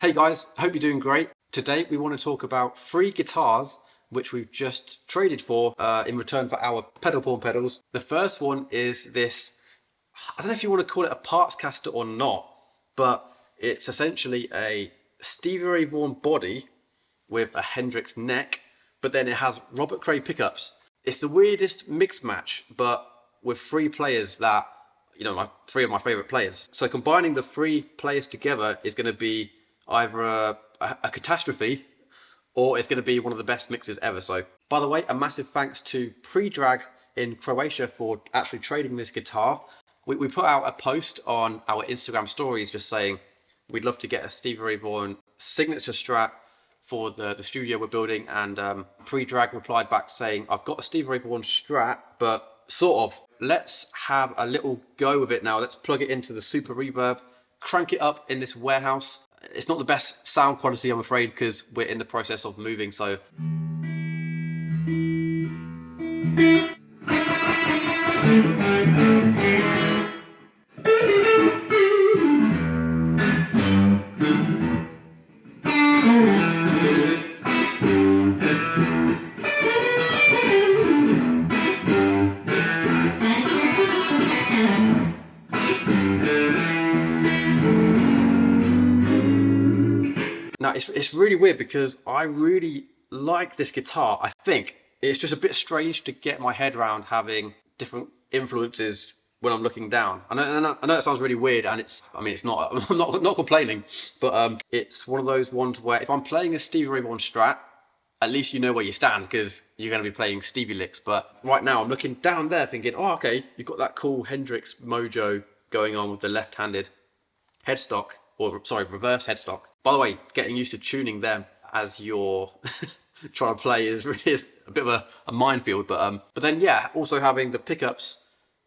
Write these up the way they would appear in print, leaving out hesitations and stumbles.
Hey guys, hope you're doing great. Today we want to talk about 3 guitars which we've just traded for in return for our pedal pawn pedals. The first one is this, I don't know if you want to call it a parts caster or not, but it's essentially a Stevie Ray Vaughan body with a Hendrix neck, but then it has Robert Cray pickups. It's the weirdest mix match, but with 3 players that, you know, 3 of my favorite players. So combining the 3 players together is going to be either a catastrophe or it's going to be one of the best mixes ever. So, by the way, a massive thanks to Pre-Drag in Croatia for actually trading this guitar. We put out a post on our Instagram stories just saying we'd love to get a Stevie Ray Vaughan signature Strat for the studio we're building, and Pre-Drag replied back saying, I've got a Stevie Ray Vaughan Strat, but sort of, let's have a little go with it now. Let's plug it into the Super Reverb, crank it up in this warehouse. It's not the best sound quality, I'm afraid, because we're in the process of moving, so... Now, it's really weird because I really like this guitar. I think it's just a bit strange to get my head around having different influences when I'm looking down. I know it sounds really weird, and it's not, I'm not complaining, but it's one of those ones where if I'm playing a Stevie Ray Vaughan Strat, at least you know where you stand because you're going to be playing Stevie licks. But right now I'm looking down there thinking, oh, okay, you've got that cool Hendrix mojo going on with the left-handed headstock. Or sorry, reverse headstock. By the way, getting used to tuning them as you're trying to play is a bit of a minefield. But then yeah, also having the pickups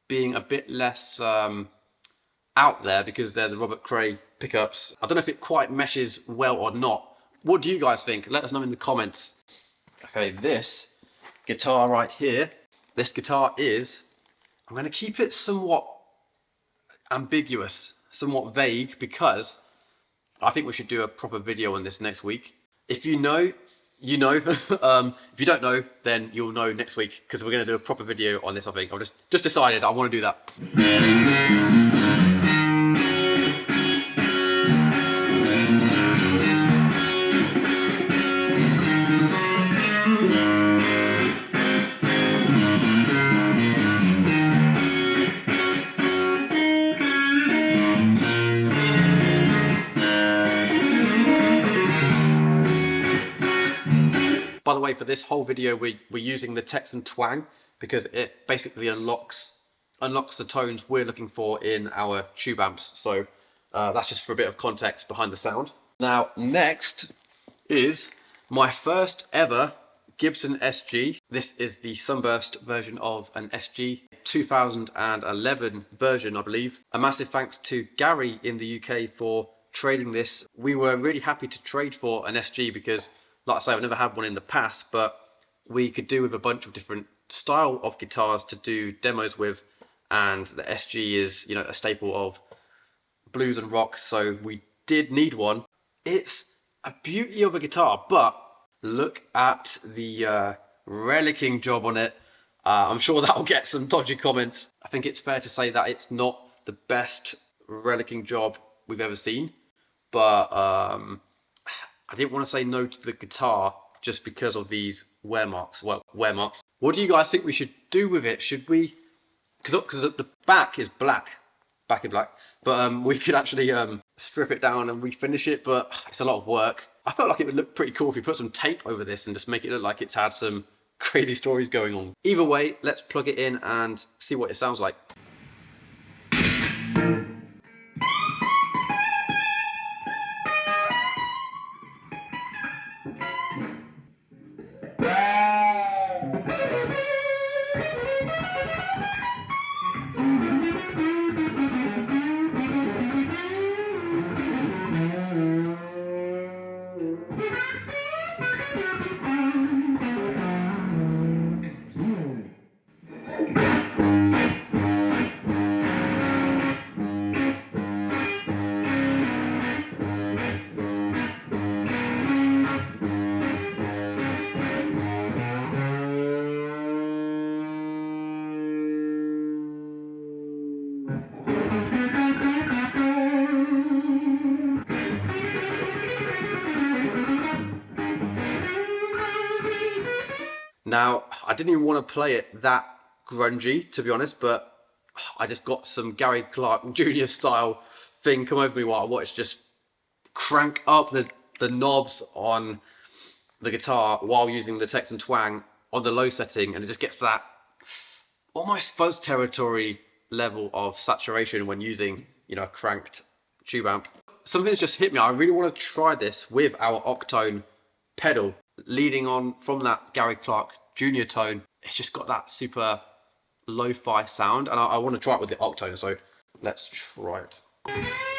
being a bit less out there because they're the Robert Cray pickups. I don't know if it quite meshes well or not. What do you guys think? Let us know in the comments. Okay, this guitar right here, this guitar is, I'm going to keep it somewhat ambiguous, somewhat vague, because I think we should do a proper video on this next week. If you know, you know. If you don't know, then you'll know next week because we're going to do a proper video on this. I think I've just decided I want to do that. By the way, for this whole video, we're using the Texan Twang because it basically unlocks the tones we're looking for in our tube amps. So that's just for a bit of context behind the sound. Now, next is my first ever Gibson SG. This is the Sunburst version of an SG, 2011 version, I believe. A massive thanks to Gary in the UK for trading this. We were really happy to trade for an SG because, like I say, I've never had one in the past, but we could do with a bunch of different style of guitars to do demos with, and the SG is, you know, a staple of blues and rock, so we did need one. It's a beauty of a guitar, but look at the relicking job on it. I'm sure that will get some dodgy comments. I think it's fair to say that it's not the best relicking job we've ever seen, but I didn't want to say no to the guitar just because of these wear marks. Well, wear marks. What do you guys think we should do with it? Should we, because the back is black, but we could actually strip it down and refinish it, but it's a lot of work. I felt like it would look pretty cool if we put some tape over this and just make it look like it's had some crazy stories going on. Either way, let's plug it in and see what it sounds like. Now, I didn't even want to play it that grungy, to be honest, but I just got some Gary Clark Jr. style thing come over me while I watched, just crank up the knobs on the guitar while using the Texan Twang on the low setting, and it just gets that almost fuzz territory level of saturation when using, you know, a cranked tube amp. Something's just hit me. I really want to try this with our Octone pedal, leading on from that Gary Clark Jr. tone. It's just got that super lo-fi sound, and I want to try it with the Octone, so let's try it.